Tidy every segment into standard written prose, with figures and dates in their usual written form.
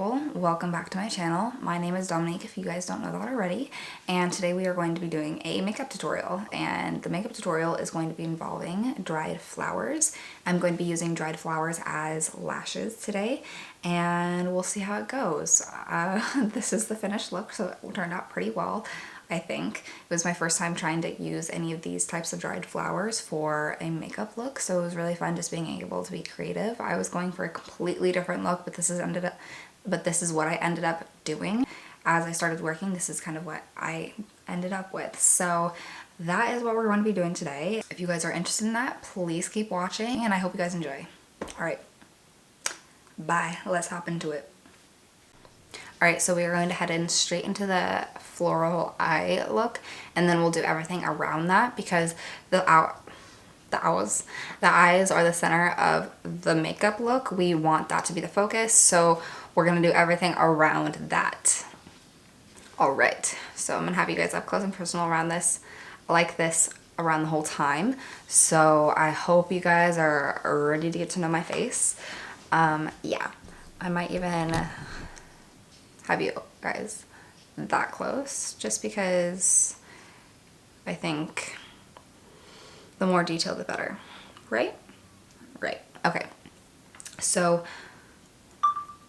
people, welcome back to my channel. My name is Dominique if you guys don't know that already, and today we are going to be doing a makeup tutorial, and the makeup tutorial is going to be involving dried flowers. I'm going to be using dried flowers as lashes today, and we'll see how it goes. This is the finished look, so it turned out pretty well. I think. It was my first time trying to use any of these types of dried flowers for a makeup look, so it was really fun just being able to be creative. I was going for a completely different look, but this is what I ended up doing. As I started working, this is kind of what I ended up with. So that is what we're going to be doing today. If you guys are interested in that, please keep watching, and I hope you guys enjoy. Alright, bye. Let's hop into it. Alright, so we are going to head in straight into the floral eye look, and then we'll do everything around that because the eyes are the center of the makeup look. We want that to be the focus, so we're going to do everything around that. Alright, so I'm going to have you guys up close and personal around this, like this, around the whole time. So I hope you guys are ready to get to know my face. Yeah, I might even have you guys that close just because I think the more detail the better, right? Right. Okay. So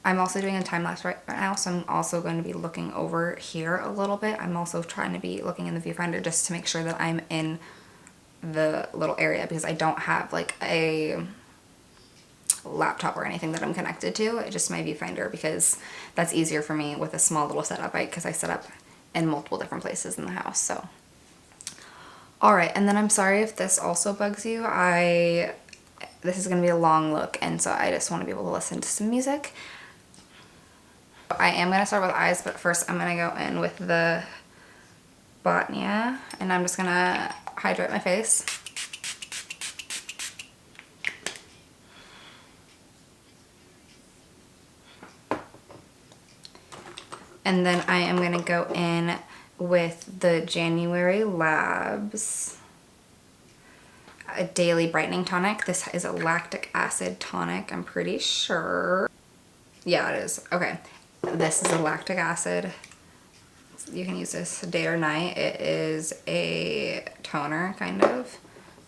I'm also doing a time lapse right now, so I'm also going to be looking over here a little bit. I'm also trying to be looking in the viewfinder just to make sure that I'm in the little area because I don't have like a laptop or anything that I'm connected to, just my viewfinder, because that's easier for me with a small little setup, because I set up in multiple different places in the house. So alright, and then I'm sorry if this also bugs you. This is going to be a long look, and so I just want to be able to listen to some music. I am going to start with eyes, but first I'm going to go in with the Botnia, and I'm just going to hydrate my face. And then I am going to go in with the January Labs a Daily Brightening Tonic. This is a lactic acid tonic, I'm pretty sure. Yeah, it is. Okay. This is a lactic acid. You can use this day or night. It is a toner, kind of.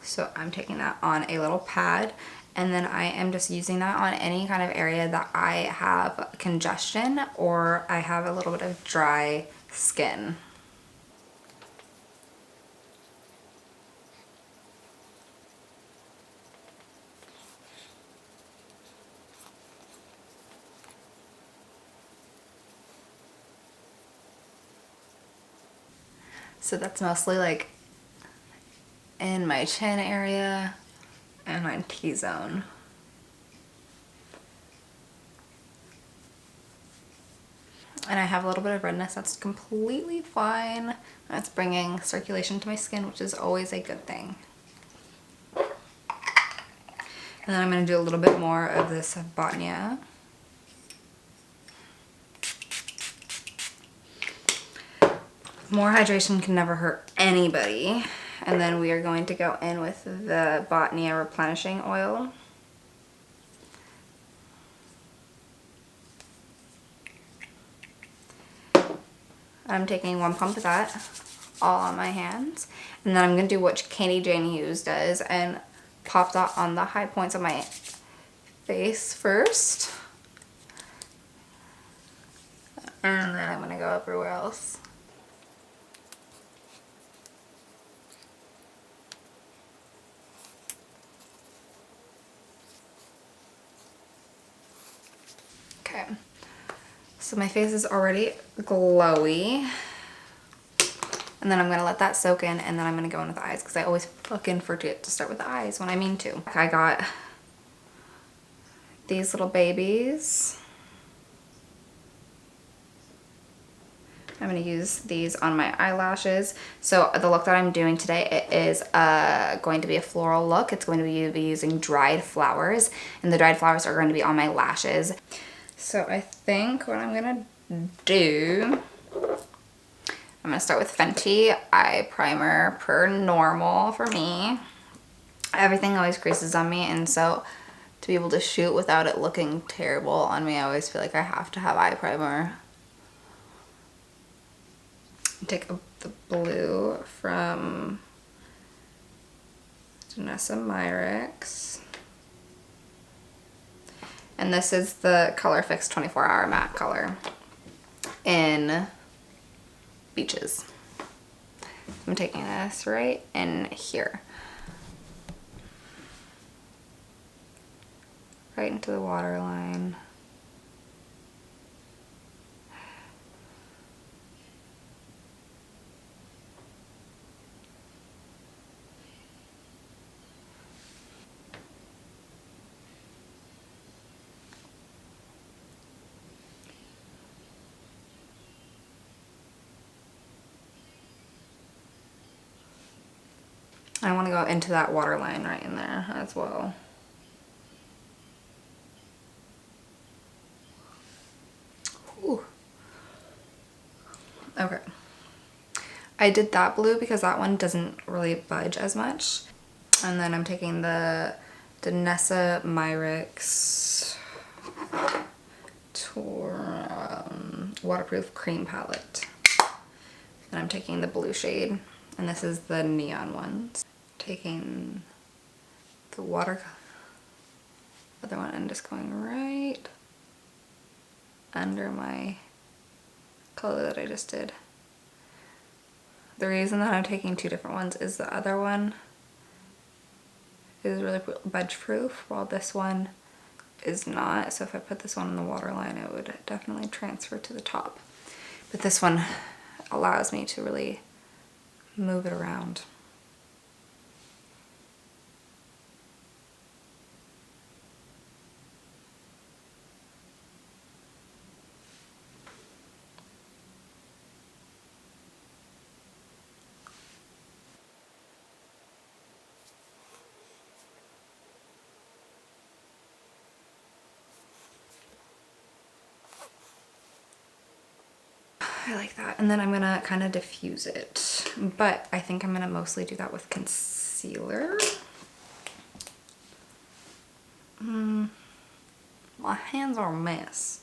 So I'm taking that on a little pad. And then I am just using that on any kind of area that I have congestion or I have a little bit of dry skin. So that's mostly like in my chin area and my T-zone. And I have a little bit of redness, that's completely fine. That's bringing circulation to my skin, which is always a good thing. And then I'm going to do a little bit more of this Botnia. More hydration can never hurt anybody. And then we are going to go in with the Botnia Replenishing Oil. I'm taking one pump of that all on my hands. And then I'm going to do what Katie Jane Hughes does and pop that on the high points of my face first. And then I'm going to go everywhere else. Okay, so my face is already glowy, and then I'm going to let that soak in, and then I'm going to go in with the eyes, because I always fucking forget to start with the eyes when I mean to. I got these little babies. I'm going to use these on my eyelashes. So the look that I'm doing today, it is going to be a floral look. It's going to be using dried flowers, and the dried flowers are going to be on my lashes. So I think what I'm going to do, I'm going to start with Fenty Eye Primer per normal for me. Everything always creases on me, and so to be able to shoot without it looking terrible on me. I always feel like I have to have eye primer. Take the blue from Danessa Myricks. And this is the Color Fix 24-hour matte color in Beaches. I'm taking this right in here. Right into the waterline. I want to go into that waterline right in there as well. Ooh. Okay. I did that blue because that one doesn't really budge as much. And then I'm taking the Danessa Myricks waterproof cream palette. And I'm taking the blue shade, and this is the neon one. Taking the other one and just going right under my color that I just did. The reason that I'm taking two different ones is the other one is really budge proof while this one is not. So if I put this one in the waterline, it would definitely transfer to the top. But this one allows me to really move it around. I like that. And then I'm gonna kind of diffuse it, but I think I'm gonna mostly do that with concealer. My hands are a mess.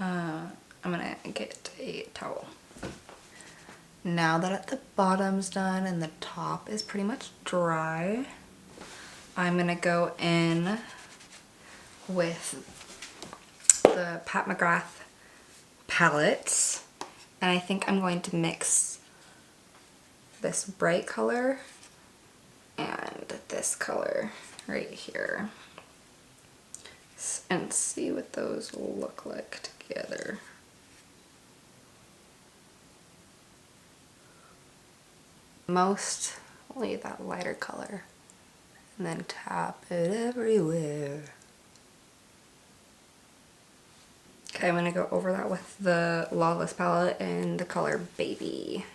I'm gonna get a towel. Now that the bottom's done and the top is pretty much dry, I'm gonna go in with the Pat McGrath palette. And I think I'm going to mix this bright color and this color right here and see what those look like together. Mostly that lighter color, and then tap it everywhere. Okay, I'm gonna go over that with the Lawless palette and the color Baby.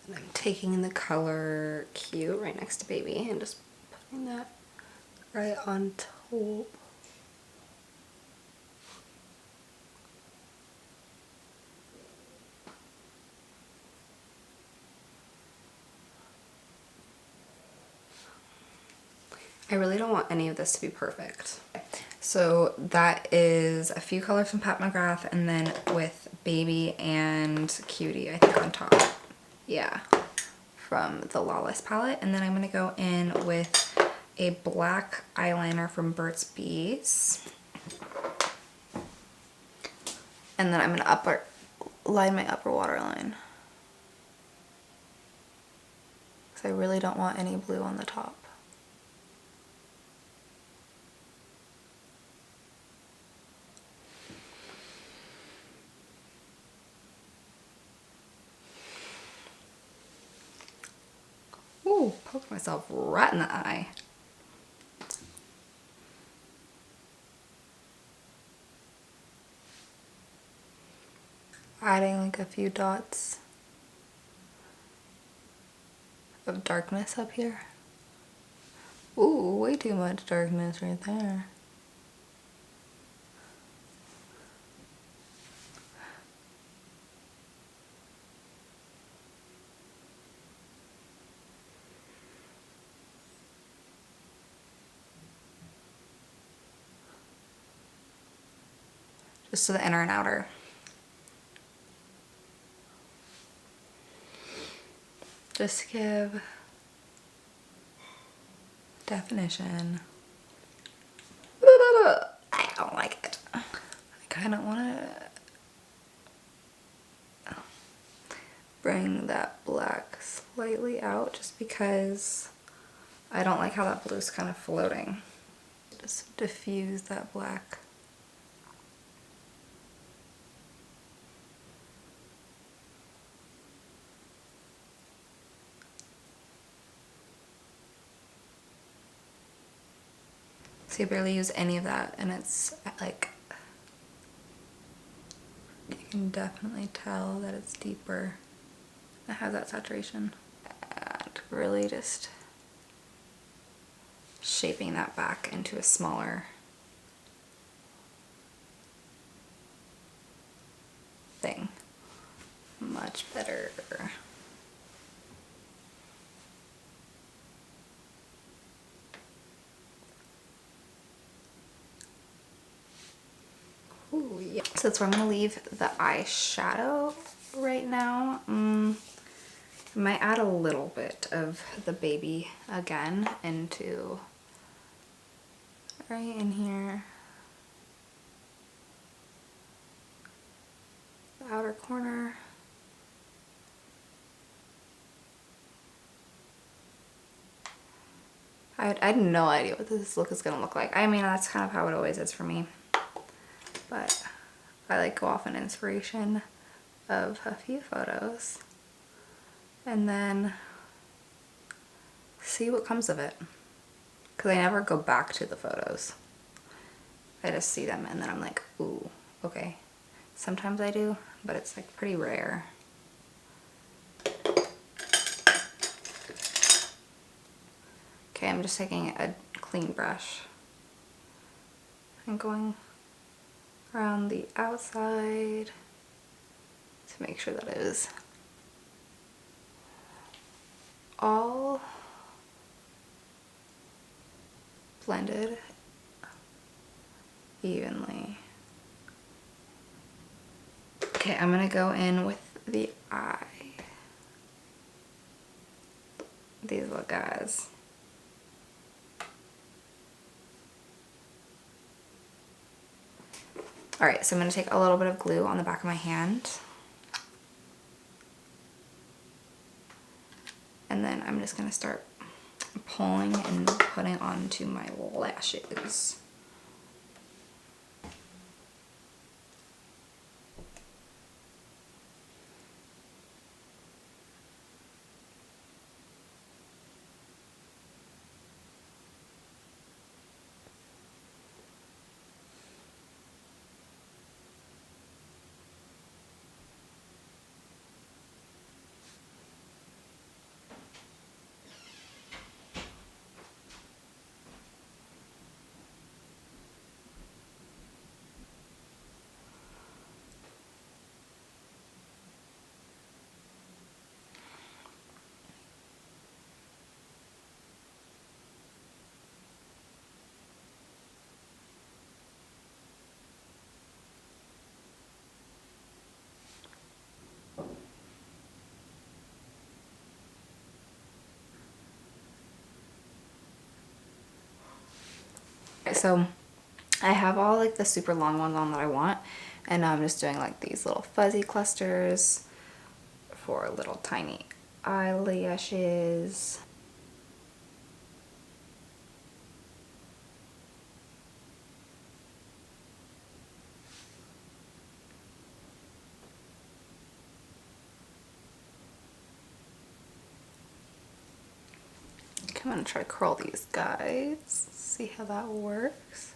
And I'm taking the color Cute right next to Baby and just putting that right on top. I really don't want any of this to be perfect. So that is a few colors from Pat McGrath, and then with Baby and Cutie, I think on top. Yeah, from the Lawless palette. And then I'm gonna go in with a black eyeliner from Burt's Bees. And then I'm gonna line my upper waterline. Because I really don't want any blue on the top. Ooh, poked myself right in the eye. Adding like a few dots of darkness up here. Ooh, way too much darkness right there. just to the inner and outer. Just give definition. I don't like it. I kind of want to bring that black slightly out just because I don't like how that blue's kind of floating. Just diffuse that black. See, I barely use any of that, and it's like, you can definitely tell that it's deeper. It has that saturation. And really just shaping that back into a smaller thing. Much better. Ooh, yeah. So that's where I'm gonna leave the eyeshadow right now. I might add a little bit of the baby again into right in here. The outer corner. I had no idea what this look is gonna look like. I mean, that's kind of how it always is for me. But I like go off an inspiration of a few photos and then see what comes of it. Because I never go back to the photos. I just see them and then I'm like, ooh, okay. Sometimes I do, but it's like pretty rare. Okay, I'm just taking a clean brush and going around the outside to make sure that it is all blended evenly. Okay, I'm gonna go in with the eye. These little guys. All right, so I'm gonna take a little bit of glue on the back of my hand. And then I'm just gonna start pulling and putting onto my lashes. So I have all like the super long ones on that I want, and now I'm just doing like these little fuzzy clusters for little tiny eyelashes. I'm gonna try to curl these guys, see how that works.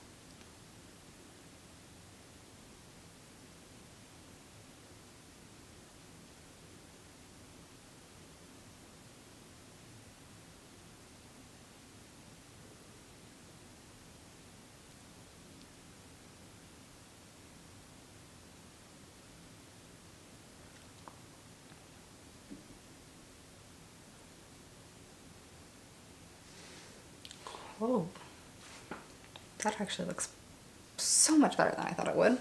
Oh, that actually looks so much better than I thought it would.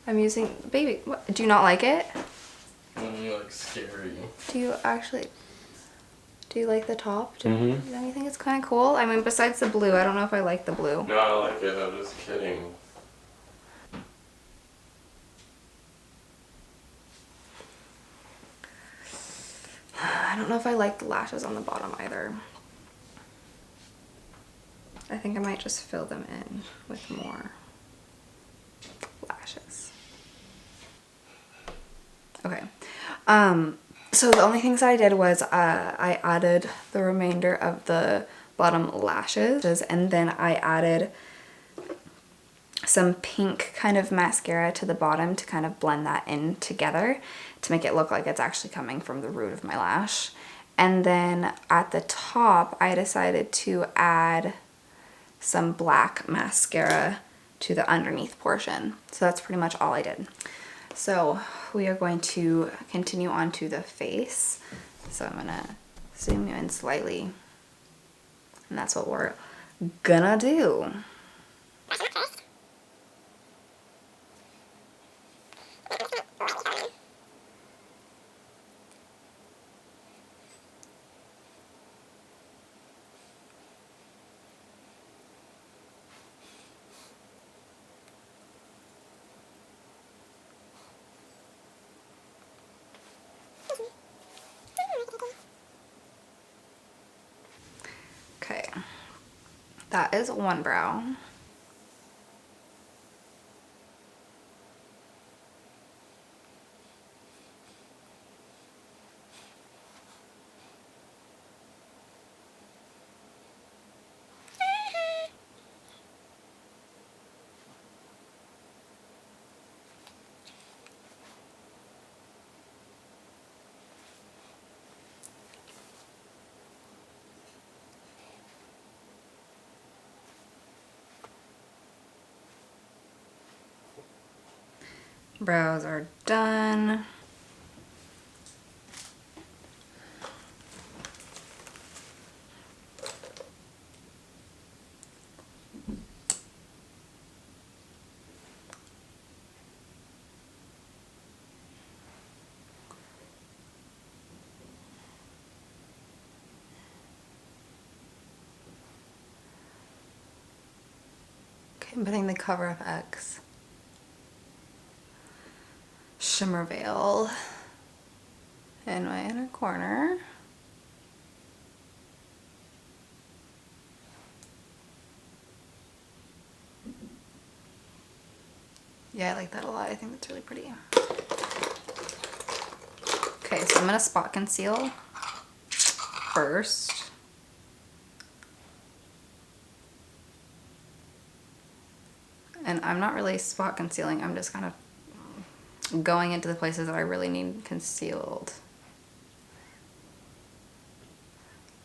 I'm using, baby, what, do you not like it? Like scary. Do you actually, do you like the top? Don't Mm-hmm. you think it's kind of cool? I mean, besides the blue, I don't know if I like the blue. No, I like it. I'm just kidding. I don't know if I like the lashes on the bottom either. I think I might just fill them in with more lashes. Okay. So the only things I did was I added the remainder of the bottom lashes, and then I added some pink kind of mascara to the bottom to kind of blend that in together to make it look like it's actually coming from the root of my lash. And then at the top, I decided to add some black mascara to the underneath portion. So that's pretty much all I did. So we are going to continue on to the face. So I'm gonna zoom you in slightly. And that's what we're gonna do. Okay, that is one brow. Brows are done. Okay, I'm putting the Cover FX Shimmer Veil in my inner corner. Yeah, I like that a lot. I think that's really pretty. Okay, so I'm gonna spot conceal first. And I'm not really spot concealing, I'm just kind of going into the places that I really need concealed.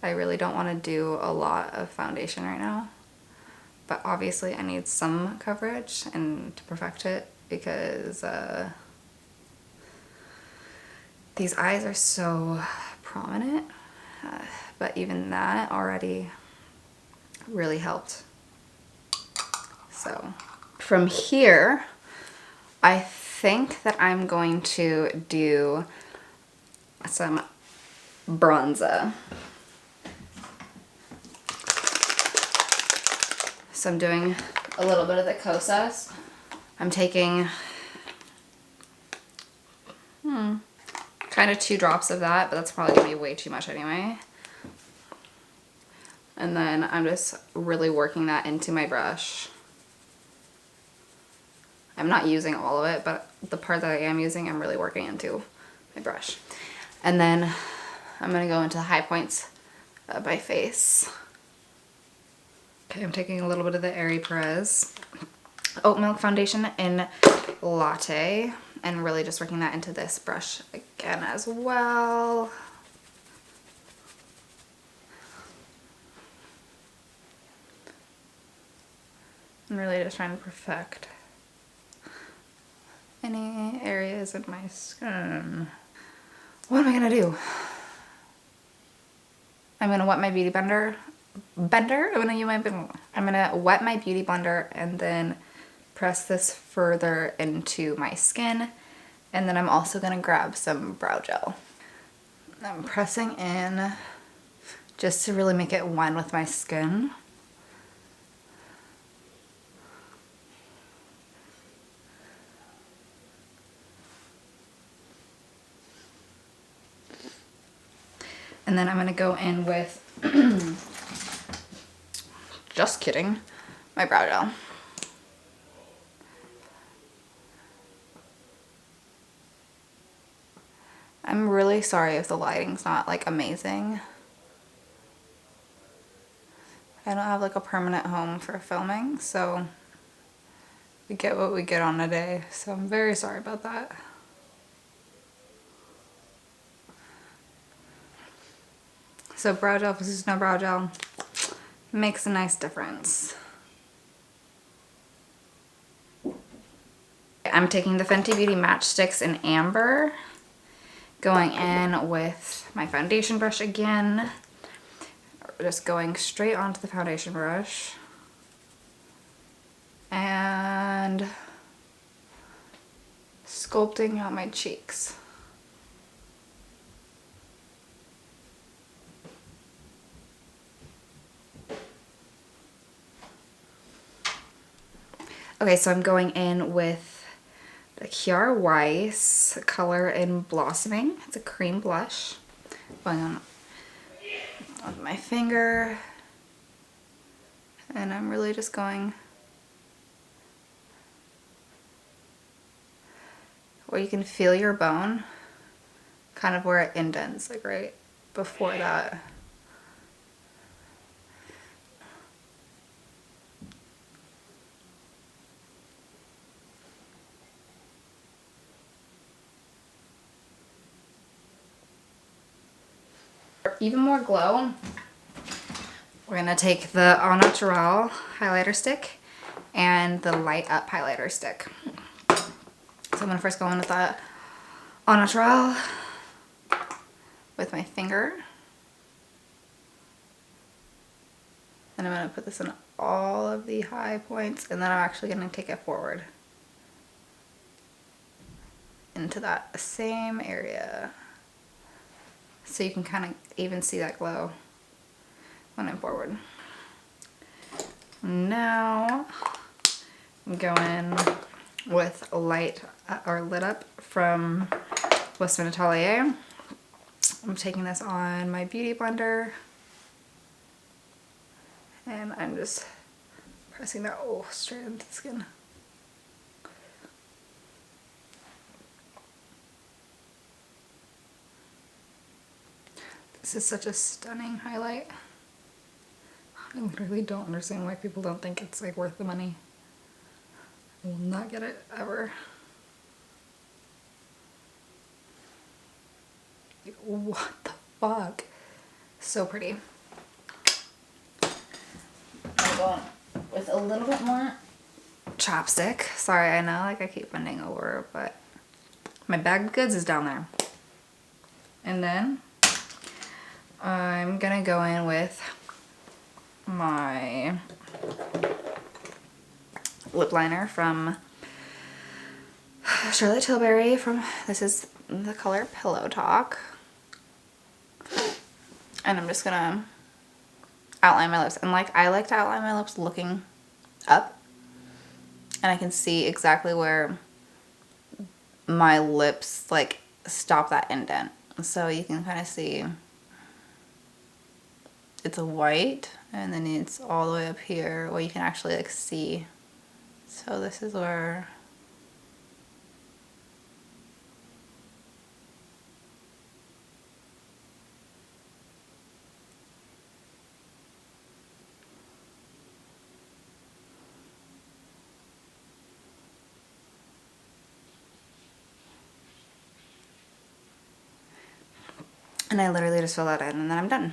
I really don't want to do a lot of foundation right now, but obviously I need some coverage and to perfect it because these eyes are so prominent, but even that already really helped. So from here, I think that I'm going to do some bronzer. So I'm doing a little bit of the Kosas. I'm taking kind of 2 drops of that, but that's probably gonna be way too much anyway. And then I'm just really working that into my brush. I'm not using all of it, but the part that I am using, I'm really working into my brush. And then I'm gonna go into the high points of my face. Okay, I'm taking a little bit of the Airy Perez Oat Milk Foundation in Latte and really just working that into this brush again as well. I'm really just trying to perfect any areas of my skin. What am I gonna do? I'm gonna wet my beauty blender. I'm gonna wet my beauty blender and then press this further into my skin. And then I'm also gonna grab some brow gel. I'm pressing in just to really make it one with my skin. And then I'm gonna go in with, just kidding, my brow gel. I'm really sorry if the lighting's not like amazing. I don't have like a permanent home for filming, so we get what we get on a day. So I'm very sorry about that. So brow gel versus no brow gel makes a nice difference. I'm taking the Fenty Beauty Matchsticks in Amber, going in with my foundation brush again, just going straight onto the foundation brush and sculpting out my cheeks. Okay, so I'm going in with the Kiara Weiss color in Blossoming. It's a cream blush. Going on with my finger. And I'm really just going where you can feel your bone, kind of where it indents, like right before that. For even more glow, we're gonna take the Au Naturel highlighter stick and the Light Up highlighter stick. So I'm gonna first go in with that Au Naturel with my finger. And I'm gonna put this in all of the high points, and then I'm actually gonna take it forward into that same area. So you can kind of even see that glow when I'm forward. Now I'm going with Light or Lit Up from Westman Atelier. I'm taking this on my beauty blender and I'm just pressing that straight into the skin. This is such a stunning highlight. I literally don't understand why people don't think it's like worth the money. I will not get it ever. What the fuck? So pretty. I'm going with a little bit more chapstick. Sorry, I know like I keep bending over, but my bag of goods is down there. And then I'm gonna go in with my lip liner from Charlotte Tilbury this is the color Pillow Talk. And I'm just gonna outline my lips. And like I like to outline my lips looking up. And I can see exactly where my lips like stop that indent. So you can kind of see it's a white and then it's all the way up here where you can actually like see. So this is where and I literally just fill that in and then I'm done.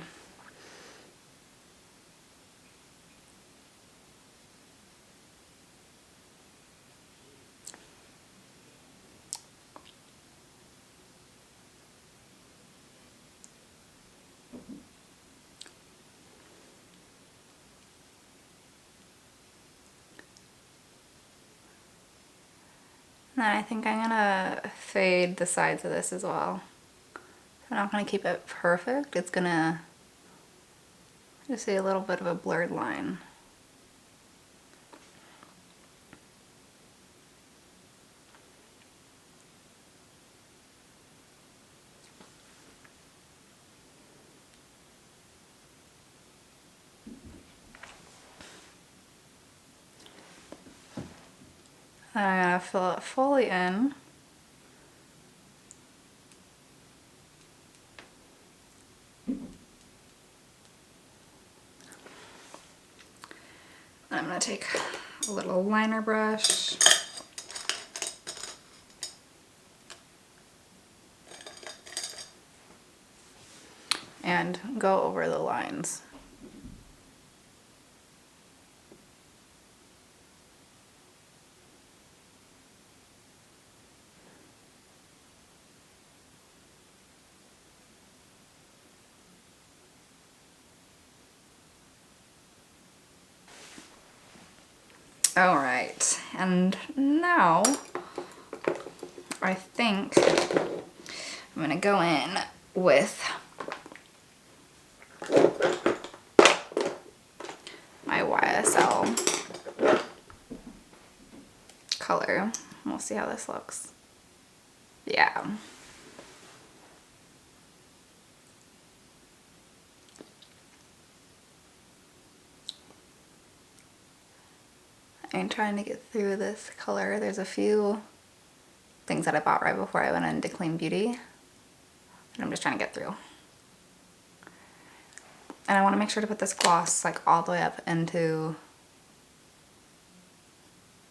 then I think I'm gonna fade the sides of this as well. I'm not gonna keep it perfect. It's gonna just see a little bit of a blurred line. Then I'm gonna fill it fully in. I'm gonna take a little liner brush. And go over the lines. All right, and now I think I'm gonna go in with my YSL color. We'll see how this looks. Yeah. I'm trying to get through this color. There's a few things that I bought right before I went into Clean Beauty, and I'm just trying to get through. And I want to make sure to put this gloss like all the way up into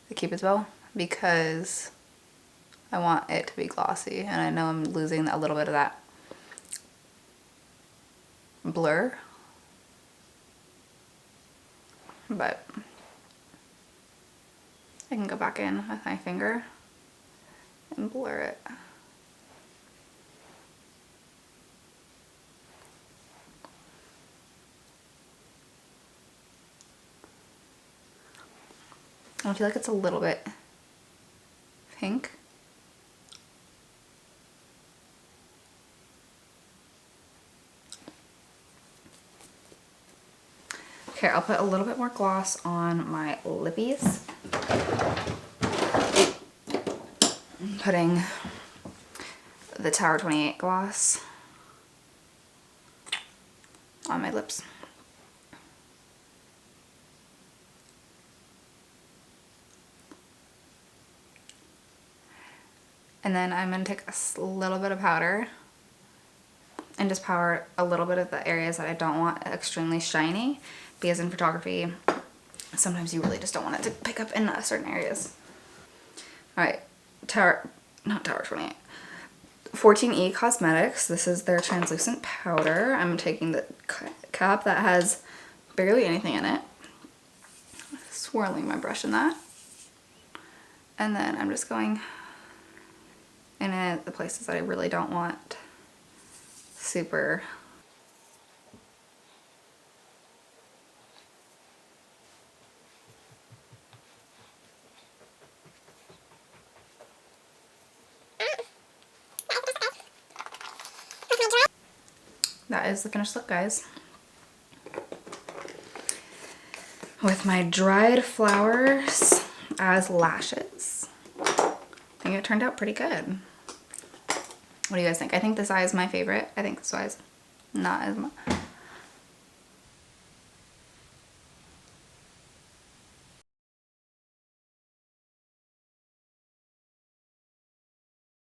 the Cupid's bow because I want it to be glossy, and I know I'm losing a little bit of that blur, but I can go back in with my finger and blur it. I feel like it's a little bit pink. Okay, I'll put a little bit more gloss on my lippies. I'm putting the Tower 28 gloss on my lips. And then I'm going to take a little bit of powder and just powder a little bit of the areas that I don't want extremely shiny, because in photography sometimes you really just don't want it to pick up in certain areas. Alright, not Tower 28. 14E Cosmetics. This is their translucent powder. I'm taking the cup that has barely anything in it, swirling my brush in that, and then I'm just going in at the places that I really don't want super That is the finished look, guys. With my dried flowers as lashes. I think it turned out pretty good. What do you guys think? I think this eye is my favorite. I think this eye is not as much.